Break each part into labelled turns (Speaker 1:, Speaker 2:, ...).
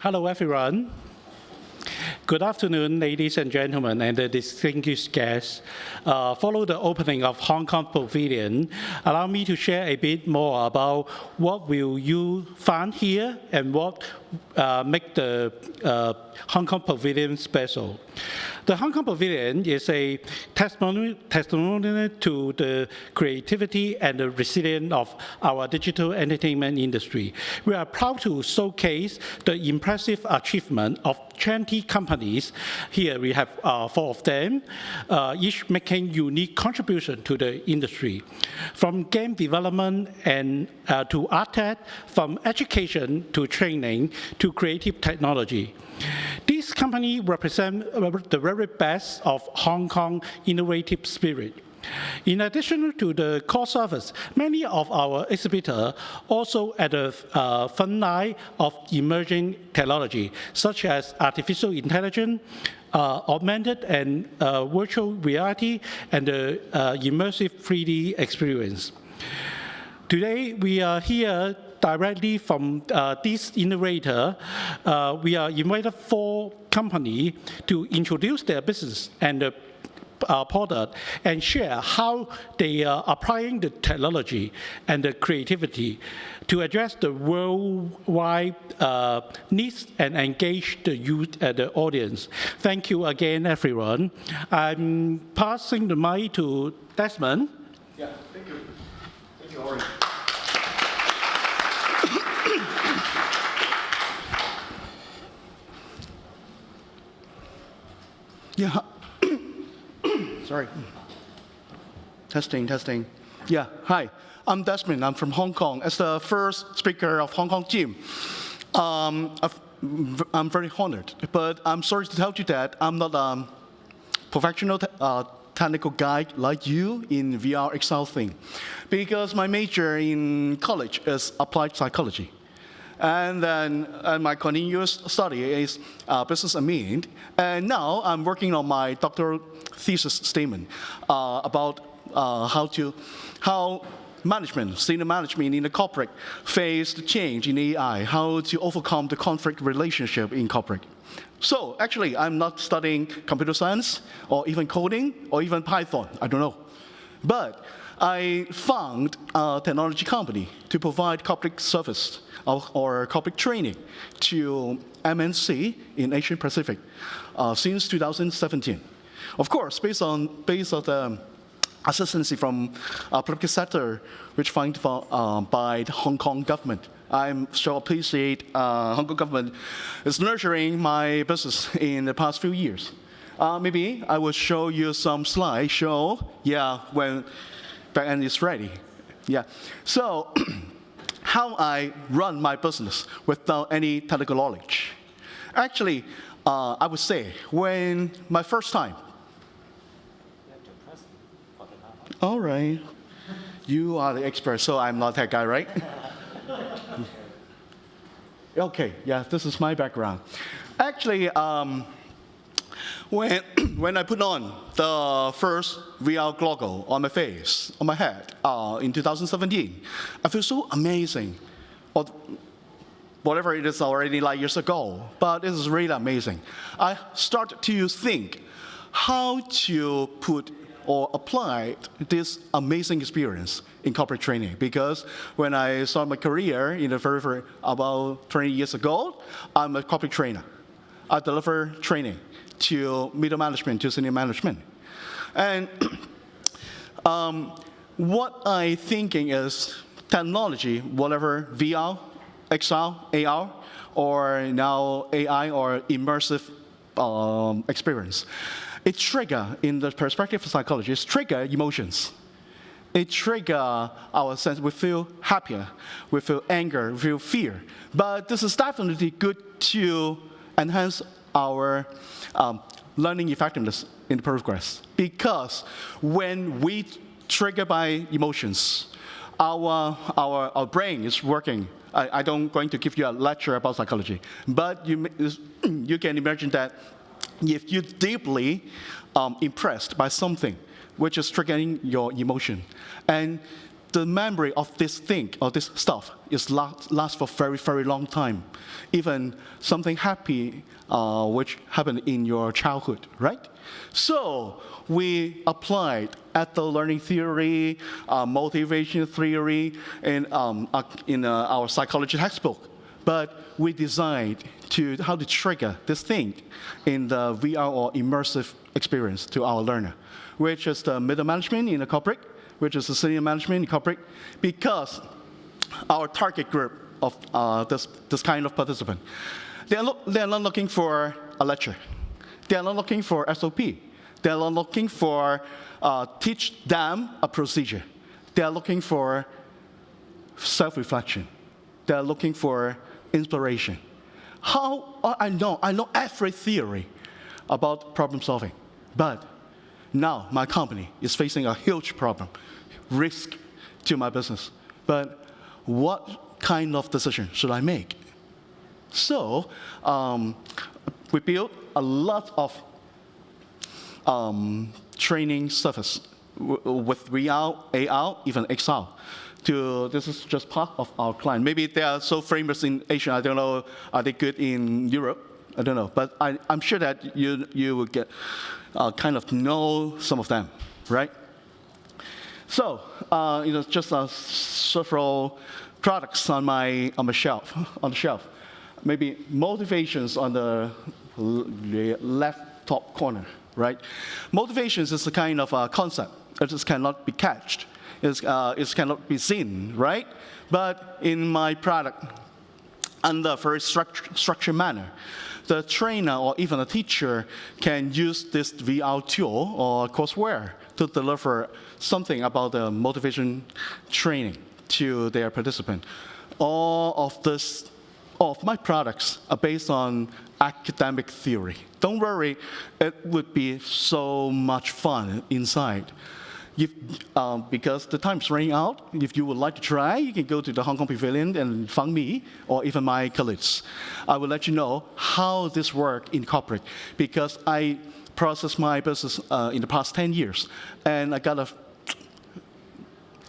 Speaker 1: Hello, everyone. Good afternoon, ladies and gentlemen, and the distinguished guests. Follow the opening of Hong Kong Pavilion. Allow me to share a bit more about what will you find here and what make the Hong Kong Pavilion special. The Hong Kong Pavilion is a testimonial to the creativity and the resilience of our digital entertainment industry. We are proud to showcase the impressive achievement of 20 companies. Here we have 4 of them, each making unique contribution to the industry. From game development and to art tech, from education to training to creative technology. These companies represent the very best of Hong Kong innovative spirit. In addition to the core service, many of our exhibitors also at the front line of emerging technology, such as artificial intelligence, augmented and virtual reality, and the immersive 3D experience. Today, we are here directly from this innovator. We are invited 4 companies to introduce their business and the product and share how they are applying the technology and the creativity to address the worldwide needs and engage the youth and the audience. Thank you again, everyone. I'm passing the mic to Desmond.
Speaker 2: Yeah, thank you. Thank you, Ori. Yeah. Sorry. Testing. Yeah, hi. I'm Desmond. I'm from Hong Kong. As the first speaker of Hong Kong team, I'm very honored. But I'm sorry to tell you that I'm not a professional technical guy like you in VR XR thing. Because my major in college is applied psychology. And then my continuous study is business admin. And now I'm working on my doctoral thesis statement about how management, senior management in the corporate face the change in AI, how to overcome the conflict relationship in corporate. So actually, I'm not studying computer science or even coding or even Python, I don't know. But I found a technology company to provide corporate service or corporate training to MNC in Asia Pacific since 2017. Of course, based on the assistance from public sector, which funded by the Hong Kong government. I'm so appreciate Hong Kong government is nurturing my business in the past few years. Maybe I will show you some slideshow. Yeah, when back end is ready. Yeah. So how I run my business without any technical knowledge. Actually, I would say when my first time. All right. You are the expert, so I'm not that guy, right? Okay, yeah, this is my background. Actually, when I put on the first VR goggle on my face, on my head, in 2017, I feel so amazing. Or whatever it is already like years ago, but this is really amazing. I started to think how to put or apply this amazing experience in corporate training. Because when I started my career in the very about 20 years ago, I'm a corporate trainer. I deliver training to middle management, to senior management. And what I'm thinking is technology, whatever VR, XR, AR, or now AI or immersive experience, it trigger, in the perspective of psychology, it trigger emotions. It trigger our sense, we feel happier, we feel anger, we feel fear. But this is definitely good to enhance our learning effectiveness in the progress. Because when we trigger by emotions, our brain is working. I don't going to give you a lecture about psychology, but you can imagine that if you're deeply impressed by something which is triggering your emotion, and the memory of this thing or this stuff is lasts for very, very long time. Even something happy which happened in your childhood, right? So we applied at the learning theory, motivation theory, in our psychology textbook. But we designed how to trigger this thing in the VR or immersive experience to our learner, which is the middle management in the corporate, which is the senior management in corporate, because our target group of this kind of participant, they're not looking for a lecture. They're not looking for SOP. They're not looking for teach them a procedure. They're looking for self-reflection. They're looking for inspiration. I know every theory about problem solving, but now my company is facing a huge problem, risk to my business. But what kind of decision should I make? So we built a lot of training service with VR, AR, even XR. This is just part of our client. Maybe they are so famous in Asia, I don't know, are they good in Europe? I don't know, but I'm sure that you will get kind of know some of them, right? So, just several products on the shelf. Maybe motivations on the left top corner, right? Motivations is a kind of a concept that just cannot be catched. It cannot be seen, right? But in my product, under a very structured manner, the trainer or even a teacher can use this VR tool or courseware to deliver something about the motivation training to their participant. All of my products are based on academic theory. Don't worry, it would be so much fun inside. Because the time's running out, if you would like to try, you can go to the Hong Kong Pavilion and find me or even my colleagues. I will let you know how this works in corporate, because I processed my business in the past 10 years, and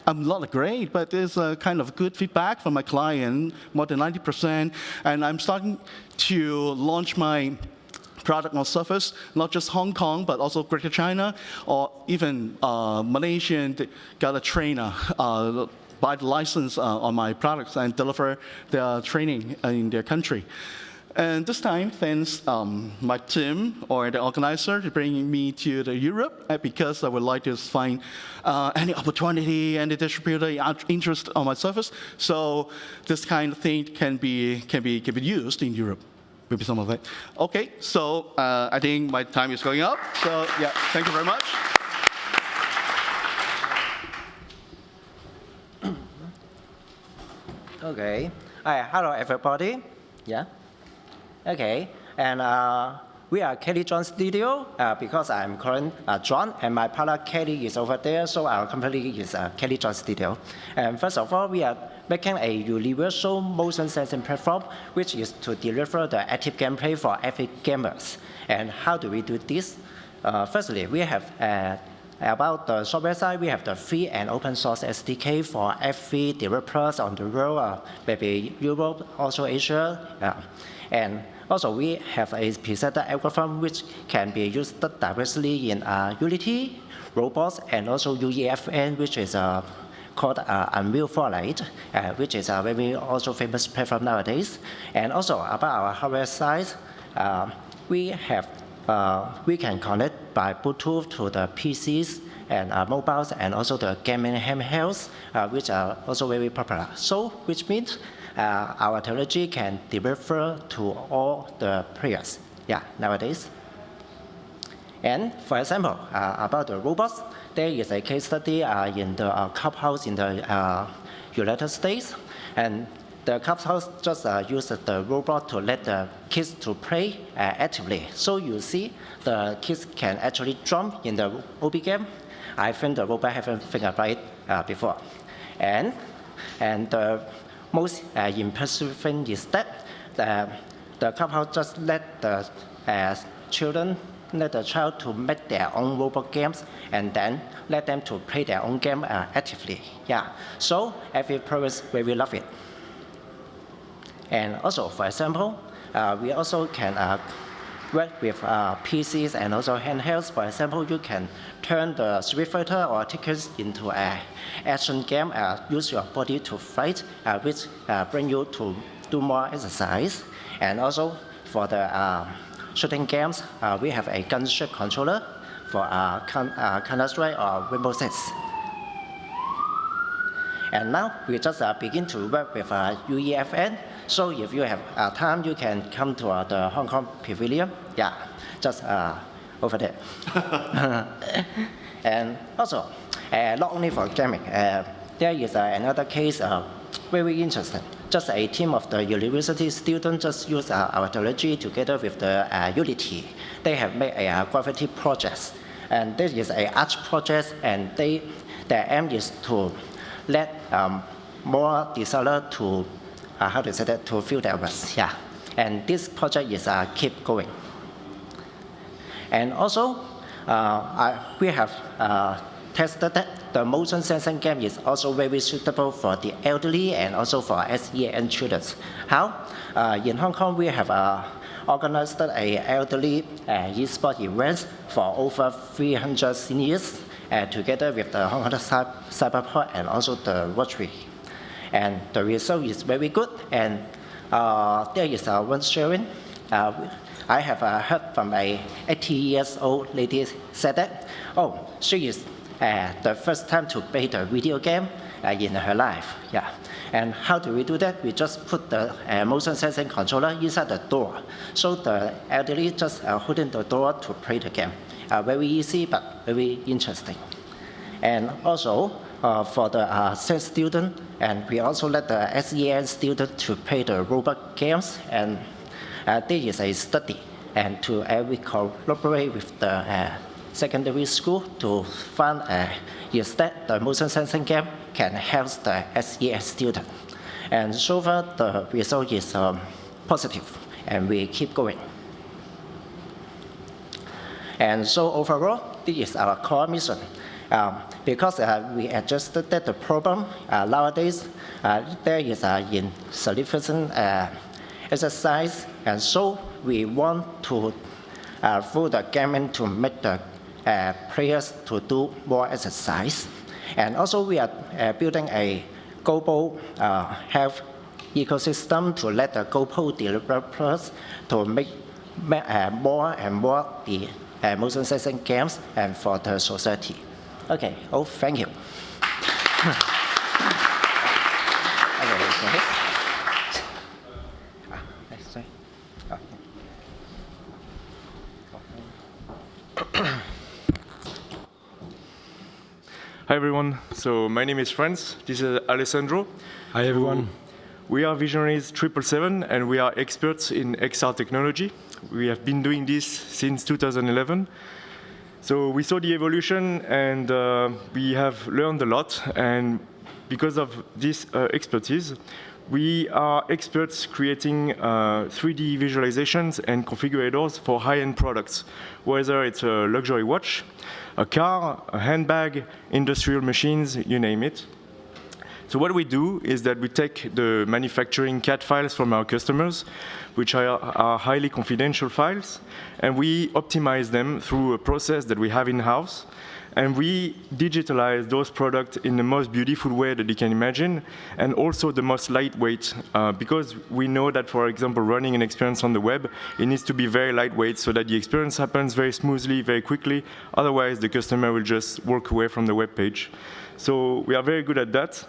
Speaker 2: I'm not great, but there's a kind of good feedback from my client, more than 90%, and I'm starting to launch my product or service, not just Hong Kong, but also Greater China, or even Malaysia got a trainer, buy the license on my products and deliver their training in their country. And this time, thanks my team or the organizer to bringing me to the Europe, because I would like to find any opportunity, any distributor interest on my service. So this kind of thing can be used in Europe. Maybe some of it. Okay, so I think my time is going up. So yeah, thank you very much.
Speaker 3: Okay. Hello, everybody. Yeah. Okay. And we are Kelly John Studio because I'm current John, and my partner Kelly is over there. So our company is Kelly John Studio. And first of all, we are making a universal motion sensing platform, which is to deliver the active gameplay for every gamers. And how do we do this? Firstly, we have about the software side, we have the free and open source SDK for every developers on the world, maybe Europe, also Asia. And also, we have a preset algorithm which can be used directly in Unity, Robots, and also UEFN, which is called Unreal Fortnite, which is a very also famous platform nowadays. And also about our hardware side, we can connect by Bluetooth to the PCs and mobiles, and also the gaming handhelds, which are also very popular. So, which means our technology can deliver to all the players, nowadays. And for example, about the robots, there is a case study in the clubhouse in the United States, and the clubhouse just uses the robot to let the kids to play actively. So you see, the kids can actually jump in the OB game. I think the robot haven't think about it before. And the most impressive thing is that the clubhouse just let the children let the child to make their own robot games and then let them to play their own game actively. Yeah, so every parent will love it. And also, for example, we also can work with PCs and also handhelds. For example, you can turn the Street Fighter or tickets into an action game, use your body to fight, which bring you to do more exercise. And also, for the shooting games, we have a gunship controller for Counter-Strike or Rainbow Six. And now we just begin to work with UEFN. So if you have time, you can come to the Hong Kong Pavilion. Yeah, just over there. And also, not only for gaming, there is another case very interesting. Just a team of the university students just use our technology together with the Unity. They have made a gravity project. And this is an arch project, and their aim is to let more designers to to feel their works. Yeah, and this project is keep going. And also, we have tested that the motion sensing game is also very suitable for the elderly and also for SEN students. How? In Hong Kong, we have organized a elderly e-sport events for over 300 seniors together with the Hong Kong Cyberport and also the Rotary. And the result is very good. And there is one sharing. I have heard from a 80 years old lady said that, oh, she is the first time to play the video game in her life. Yeah. And how do we do that? We just put the motion sensing controller inside the door. So the elderly just holding the door to play the game. Very easy, but very interesting. And also, for the SEN student, and we also let the SEN student to play the robot games. And there is a study, and we collaborate with the secondary school to find is that the motion sensing game can help the SEN student. And so far, the result is positive, and we keep going. And so overall, this is our core mission. Because we adjusted that the problem nowadays, there is insufficient exercise, and so we want to through the gaming to make the players to do more exercise. And also we are building a global health ecosystem to let the global developers to make more and more the motion sensing games and for the society. Okay, oh, thank you.
Speaker 4: Hi everyone, so my name is Franz, this is Alessandro.
Speaker 5: Hi everyone.
Speaker 4: We are Visionaries 777 and we are experts in XR technology. We have been doing this since 2011. So we saw the evolution and we have learned a lot, and because of this expertise, we are experts creating 3D visualizations and configurators for high-end products, whether it's a luxury watch, a car, a handbag, industrial machines, you name it. So what we do is that we take the manufacturing CAD files from our customers, which are highly confidential files, and we optimize them through a process that we have in-house, and we digitalize those products in the most beautiful way that you can imagine, and also the most lightweight, because we know that, for example, running an experience on the web, it needs to be very lightweight so that the experience happens very smoothly, very quickly. Otherwise, the customer will just walk away from the web page. So we are very good at that.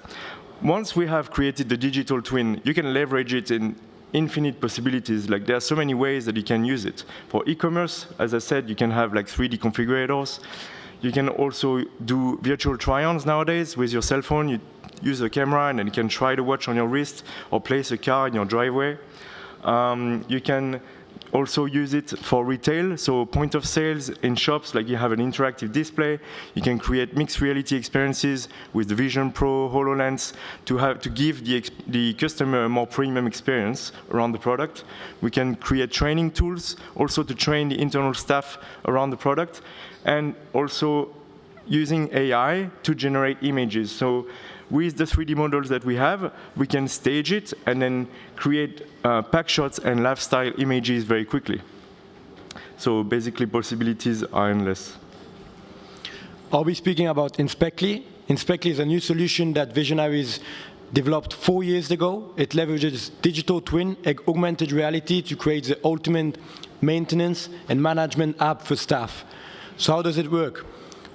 Speaker 4: Once we have created the digital twin, you can leverage it in infinite possibilities. Like, there are so many ways that you can use it. For e-commerce, as I said, you can have like 3D configurators. You can also do virtual try-ons nowadays with your cell phone. You use a camera and then you can try the watch on your wrist or place a car in your driveway. You can also use it for retail, so point of sales in shops, like you have an interactive display. You can create mixed reality experiences with the Vision Pro, HoloLens, to give the customer a more premium experience around the product. We can create training tools, also to train the internal staff around the product, and also using AI to generate images. So with the 3D models that we have, we can stage it and then create pack shots and lifestyle images very quickly. So basically, possibilities are endless.
Speaker 5: Are we speaking about Inspectly? Inspectly is a new solution that Visionaries developed 4 years ago. It leverages digital twin and augmented reality to create the ultimate maintenance and management app for staff. So how does it work?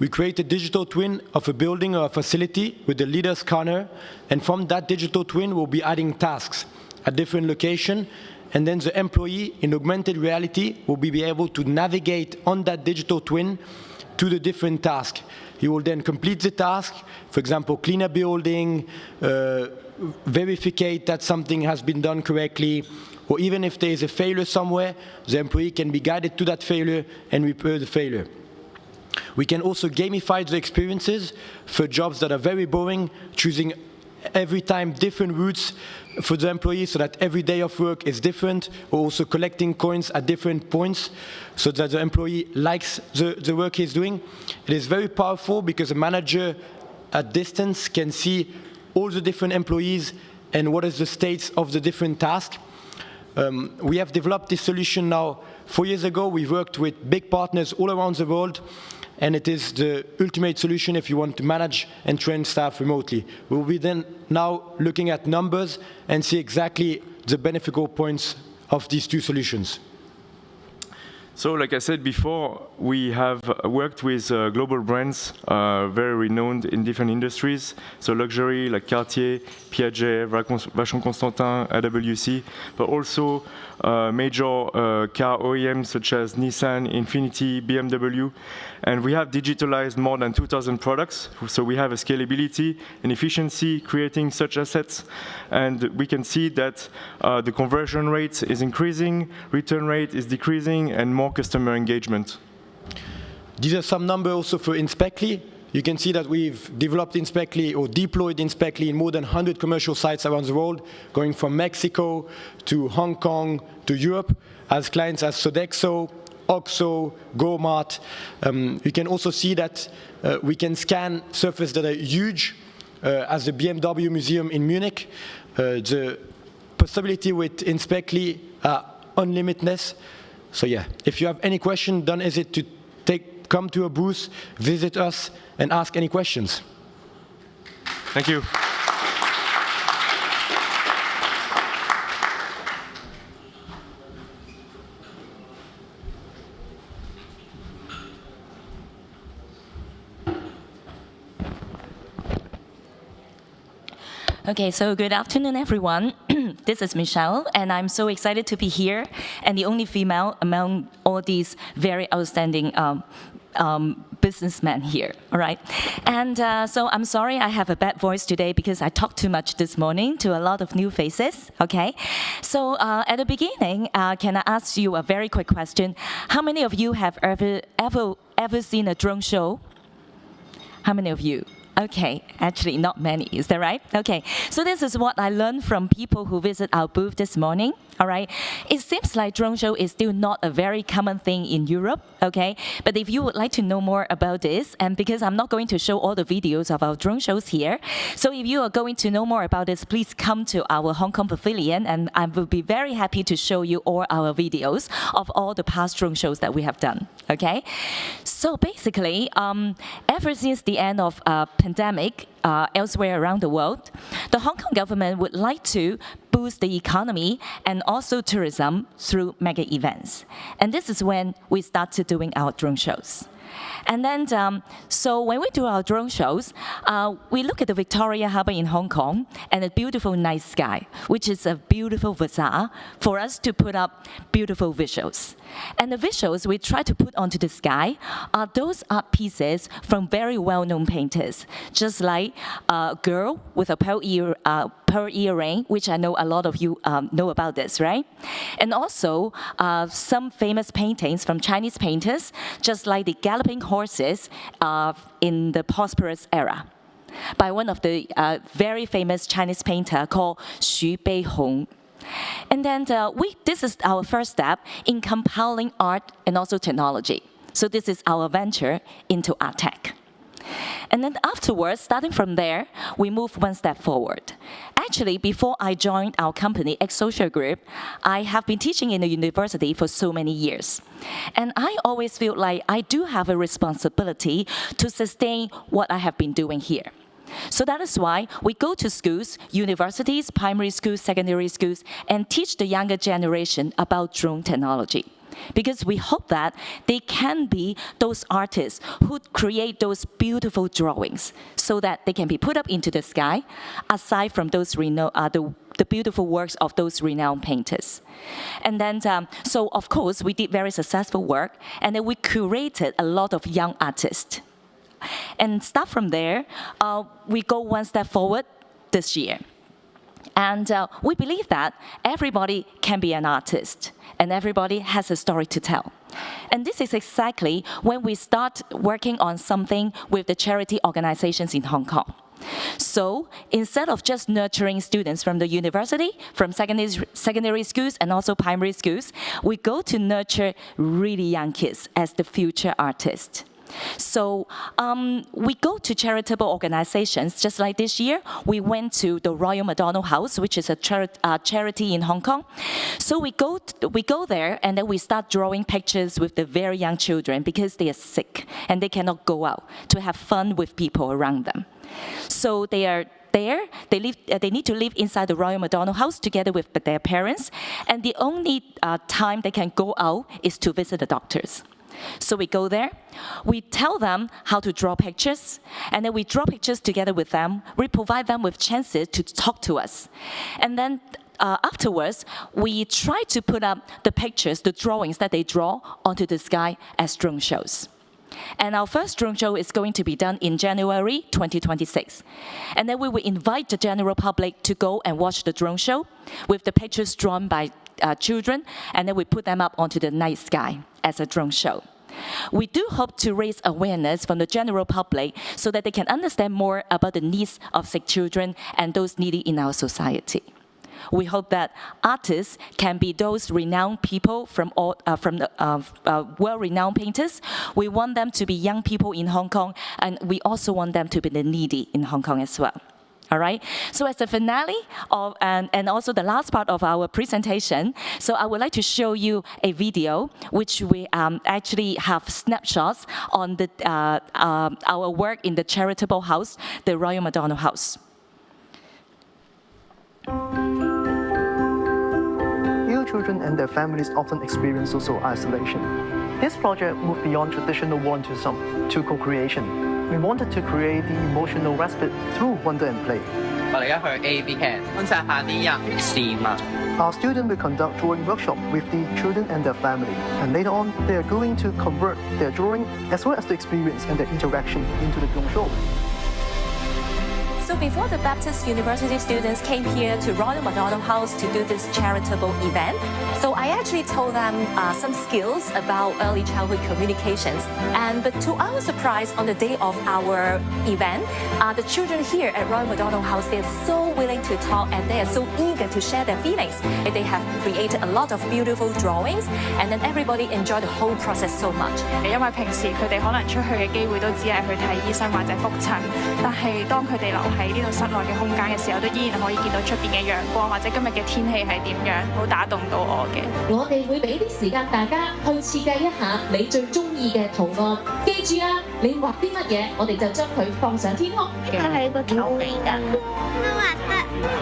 Speaker 5: We create a digital twin of a building or a facility with a LiDAR scanner, and from that digital twin, we'll be adding tasks at different locations, and then the employee in augmented reality will be able to navigate on that digital twin to the different tasks. He will then complete the task, for example, clean a building, verify that something has been done correctly, or even if there is a failure somewhere, the employee can be guided to that failure and repair the failure. We can also gamify the experiences for jobs that are very boring, choosing every time different routes for the employees so that every day of work is different, or also collecting coins at different points so that the employee likes the work he's doing. It is very powerful because a manager at distance can see all the different employees and what is the state of the different tasks. We have developed this solution now 4 years ago. We worked with big partners all around the world, and it is the ultimate solution if you want to manage and train staff remotely. We'll be then now looking at numbers and see exactly the beneficial points of these two solutions.
Speaker 4: So, like I said before, we have worked with global brands, very renowned in different industries. So luxury, like Cartier, Piaget, Vacheron Constantin, AWC, but also major car OEMs such as Nissan, Infiniti, BMW. And we have digitalized more than 2,000 products. So we have a scalability and efficiency creating such assets. And we can see that the conversion rate is increasing, return rate is decreasing, and more customer engagement.
Speaker 5: These are some numbers also for Inspectly. You can see that we've developed Inspectly or deployed Inspectly in more than 100 commercial sites around the world, going from Mexico to Hong Kong to Europe, as clients as Sodexo, Oxo, Go-Mart. You can also see that we can scan surfaces that are huge, as the BMW Museum in Munich. The possibility with Inspectly are unlimitedness. So yeah, if you have any question, don't hesitate to come to a booth, visit us, and ask any questions.
Speaker 4: Thank you.
Speaker 6: Okay, so good afternoon, everyone. This is Michelle, and I'm so excited to be here, and the only female among all these very outstanding businessmen here, all right? And so I'm sorry I have a bad voice today because I talked too much this morning to a lot of new faces, okay? So at the beginning, can I ask you a very quick question? How many of you have ever seen a drone show? How many of you? Okay, actually not many, is that right? Okay, so this is what I learned from people who visit our booth this morning, all right? It seems like drone show is still not a very common thing in Europe, okay? But if you would like to know more about this, and because I'm not going to show all the videos of our drone shows here, so if you are going to know more about this, please come to our Hong Kong Pavilion, and I will be very happy to show you all our videos of all the past drone shows that we have done, okay? So basically, ever since the end of pandemic elsewhere around the world, the Hong Kong government would like to boost the economy and also tourism through mega events. And this is when we started doing our drone shows. And then, so when we do our drone shows, we look at the Victoria Harbour in Hong Kong and a beautiful night sky, which is a beautiful facade for us to put up beautiful visuals. And the visuals we try to put onto the sky are those art pieces from very well-known painters, just like a girl with a pearl pearl earring, which I know a lot of you know about this, right? And also some famous paintings from Chinese painters, just like the galloping horses in the prosperous era, by one of the very famous Chinese painter called Xu Beihong. And then this is our first step in compiling art and also technology. So this is our venture into art tech. And then afterwards, starting from there, we move one step forward. Actually, before I joined our company, X-Social Group, I have been teaching in the university for so many years. And I always feel like I do have a responsibility to sustain what I have been doing here. So that is why we go to schools, universities, primary schools, secondary schools, and teach the younger generation about drone technology. Because we hope that they can be those artists who create those beautiful drawings so that they can be put up into the sky, aside from those the beautiful works of those renowned painters. And then, so of course, we did very successful work, and then we curated a lot of young artists. And start from there, we go one step forward this year. And we believe that everybody can be an artist, and everybody has a story to tell. And this is exactly when we start working on something with the charity organizations in Hong Kong. So instead of just nurturing students from the university, from secondary schools and also primary schools, we go to nurture really young kids as the future artists. So we go to charitable organizations. Just like this year, we went to the Royal McDonald House, which is a charity in Hong Kong. So we go there, and then we start drawing pictures with the very young children because they are sick and they cannot go out to have fun with people around them. So they are there, they need to live inside the Royal McDonald House together with their parents, and the only time they can go out is to visit the doctors. So we go there, we tell them how to draw pictures, and then we draw pictures together with them. We provide them with chances to talk to us. And then afterwards, we try to put up the pictures, the drawings that they draw onto the sky as drone shows. And our first drone show is going to be done in January 2026. And then we will invite the general public to go and watch the drone show with the pictures drawn by children, and then we put them up onto the night sky as a drone show. We do hope to raise awareness from the general public so that they can understand more about the needs of sick children and those needy in our society. We hope that artists can be those renowned people from the world-renowned painters. We want them to be young people in Hong Kong, and we also want them to be the needy in Hong Kong as well. All right. So as the finale and also the last part of our presentation, so I would like to show you a video which we actually have snapshots on the our work in the charitable house, the Royal McDonald House.
Speaker 7: Ill children and their families often experience social isolation. This project moved beyond traditional volunteerism to co-creation. We wanted to create the emotional respite through wonder and play. Our students will conduct drawing workshop with the children and their family, and later on, they are going to convert their drawing as well as the experience and their interaction into the drone show.
Speaker 6: So before the Baptist University students came here to Royal McDonald House to do this charitable event, so I actually told them some skills about early childhood communications. But to our surprise, on the day of our event, the children here at Royal McDonald House, they're so willing to talk and they are so eager to share their feelings. They have created a lot of beautiful drawings, and then everybody enjoyed the whole process so much.
Speaker 8: 因為平時佢哋可能出去嘅機會都只係去睇醫生或者覆診，但係當佢哋留喺呢度室內嘅空間嘅時候，都依然可以見到出邊嘅陽光或者今日嘅天氣係點樣，好打動到我嘅。
Speaker 9: 我哋會俾啲時間大家去設計一下你最中意嘅圖案。記住啊，你畫啲乜嘢，我哋就將佢放上天空。佢係個球嚟㗎。都畫得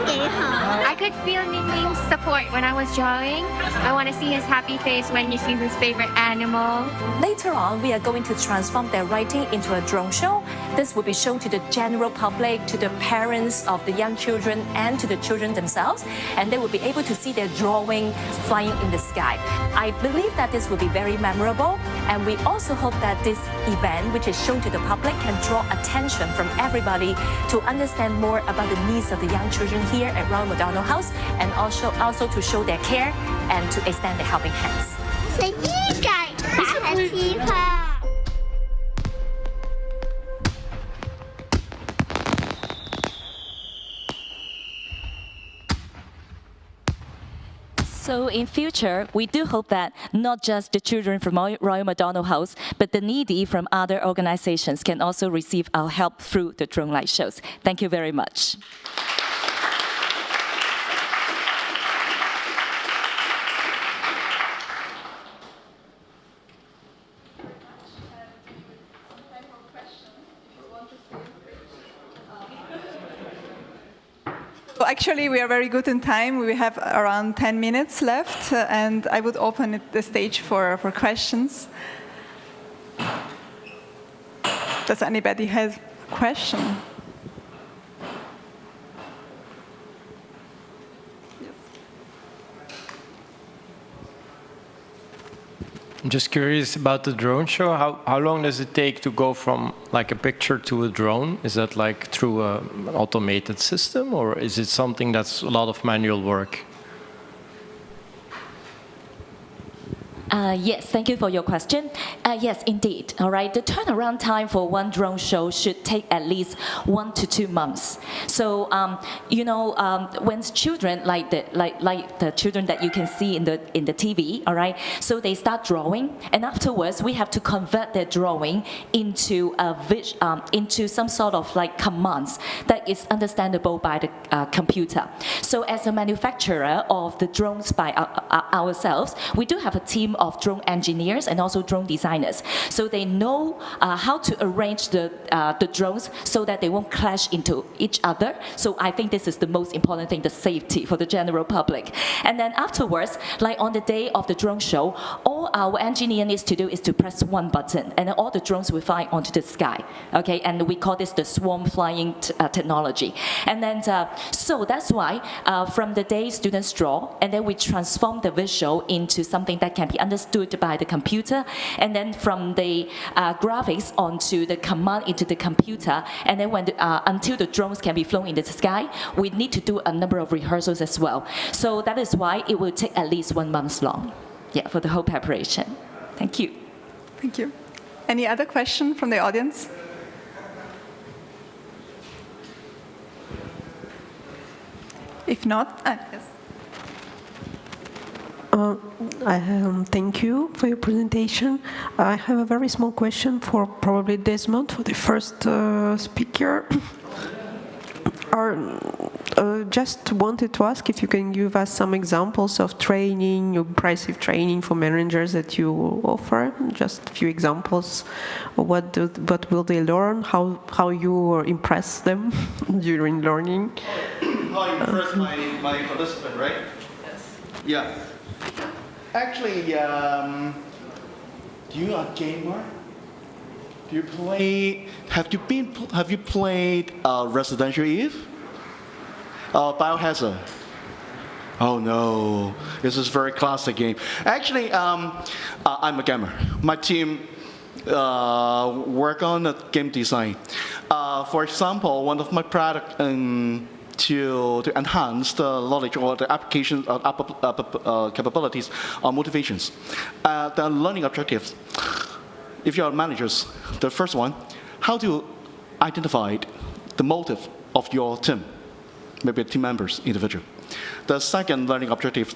Speaker 9: 幾好。I could feel Ning's support when I was drawing. I want to see his happy face when he sees his favorite animal.
Speaker 6: Later on, we are going to transform their writing into a drone show. This will be shown to the general public, to the parents of the young children, and to the children themselves, and they will be able to see their drawing flying in the sky. I believe that this will be very memorable, And we also hope that this event, which is shown to the public, can draw attention from everybody to understand more about the needs of the young children here at Royal McDonald House, and also to show their care and to extend their helping hands.
Speaker 9: 食衣架打係翅膀。
Speaker 6: So in future, we do hope that not just the children from Royal McDonald House, but the needy from other organizations can also receive our help through the drone light shows. Thank you very much.
Speaker 10: Well, actually, we are very good in time. We have around 10 minutes left, and I would open the stage for questions. Does anybody have a question?
Speaker 5: I'm just curious about the drone show. How long does it take to go from like a picture to a drone? Is that like through an automated system, or is it something that's a lot of manual work?
Speaker 6: Yes, thank you for your question. Yes, indeed. All right, the turnaround time for one drone show should take at least 1 to 2 months. So, when children like the children that you can see in the TV, all right, so they start drawing, and afterwards we have to convert their drawing into into some sort of like commands that is understandable by the computer. So, as a manufacturer of the drones by ourselves, we do have a team of drone engineers and also drone designers. So they know how to arrange the drones so that they won't clash into each other. So I think this is the most important thing, the safety for the general public. And then afterwards, like on the day of the drone show, all our engineer needs to do is to press one button, and then all the drones will fly onto the sky. Okay, and we call this the swarm flying technology. And then, so that's why from the day students draw, and then we transform the visual into something that can be understood by the computer, and then from the graphics onto the command into the computer, and then until the drones can be flown in the sky, we need to do a number of rehearsals as well. So that is why it will take at least 1 month long, for the whole preparation. Thank you.
Speaker 10: Thank you. Any other question from the audience? If not, yes.
Speaker 11: Thank you for your presentation. I have a very small question for probably Desmond, for the first speaker. Just wanted to ask if you can give us some examples of training, impressive training for managers that you offer. Just a few examples. What will they learn? How you impress them during learning?
Speaker 2: How you impress my participant, right? Yes. Yeah. Actually, you are a gamer. Do you play? Have you played Resident Evil? Biohazard. Oh no, this is a very classic game. Actually, I'm a gamer. My team work on game design. For example, one of my products to enhance the knowledge or the application capabilities or motivations, the learning objectives. If you are managers, the first one, how to identify the motive of your team, maybe team members, individual. The second learning objective,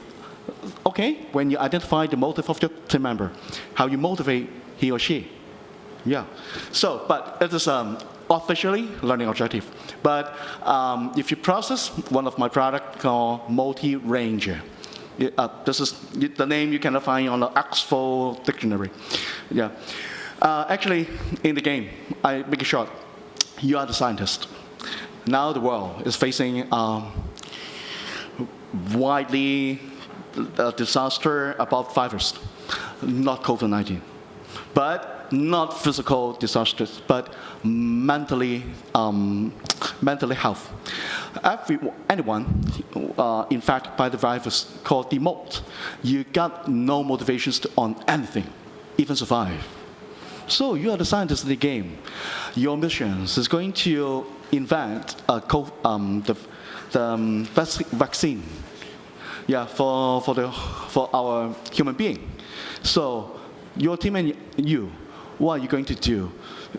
Speaker 2: okay, when you identify the motive of your team member, how you motivate he or she. Yeah. So, but it is officially learning objective. But if you process one of my products called multi-ranger, this is the name you can find on the Oxford dictionary. Yeah. Actually, in the game, I make it short. You are the scientist. Now the world is facing widely disaster about virus, not COVID-19, but not physical disasters, but mentally health. Anyone infected by the virus called demote, you got no motivations on anything. even survive. So you are the scientist in the game. Your mission is going to invent the vaccine, for our human being. So your team and you, what are you going to do?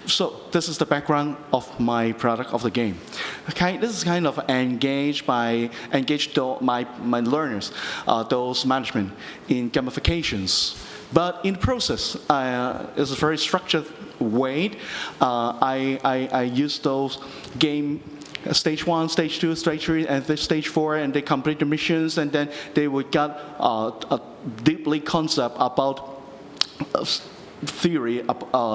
Speaker 2: So this is the background of my product of the game. Okay, this is kind of engage my learners, those management in gamifications. But in the process, it's a very structured way. I use those game stage 1, stage 2, stage 3, and stage 4, and they complete the missions, and then they will get a deeply concept about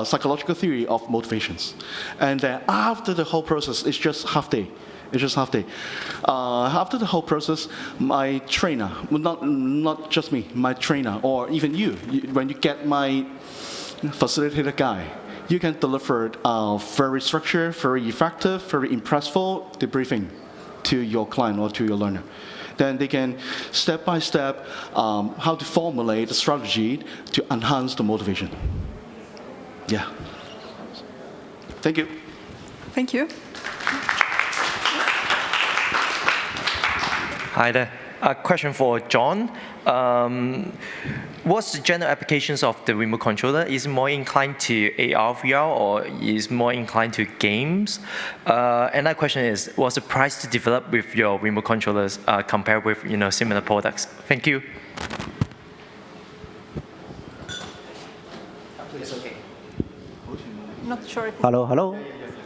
Speaker 2: psychological theory of motivations. And then after the whole process, it's just half day. After the whole process, my trainer, not just me, my trainer, or even you, when you get my facilitator guy, you can deliver very structured, very effective, very impressive debriefing to your client or to your learner. Then they can step by step how to formulate a strategy to enhance the motivation. Yeah. Thank you.
Speaker 10: Thank you.
Speaker 12: Hi there. A question for John. What's the general applications of the remote controller? Is it more inclined to AR, VR, or is more inclined to games? Another question is, what's the price to develop with your remote controllers compared with similar products? Thank you.
Speaker 10: Not sure.
Speaker 3: Hello.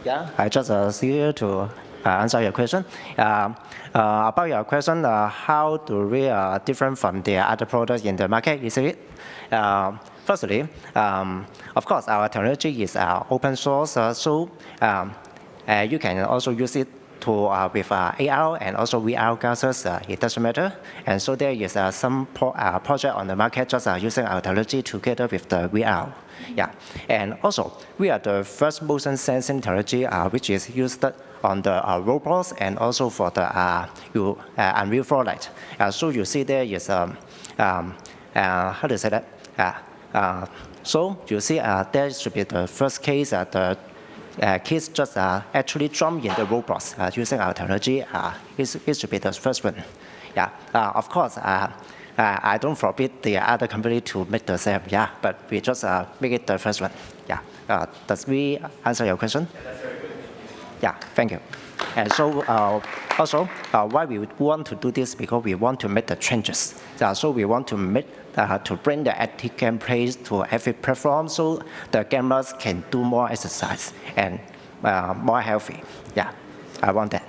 Speaker 3: Yeah, I just here to answer your question. About your question, how do we different from the other products in the market? Is it? Firstly, of course, our technology is open source, so you can also use it with AR and also VR glasses. It doesn't matter. And so there is some project on the market just using our technology together with the VR. Yeah, and also we are the first motion sensing technology which is used on the robots and also for the Unreal Fortnite. So you see there is how to say that? So you see there should be the first case the kids just actually jump in the robots using our technology. It should be the first one. Yeah, of course. I don't forbid the other company to make the same, but we just make it the first one. Yeah, does we answer your question? Yeah, thank you. And so also, why we would want to do this, because we want to make the changes. So we want to to bring the active gameplay to every platform, so the gamers can do more exercise and more healthy. Yeah, I want that.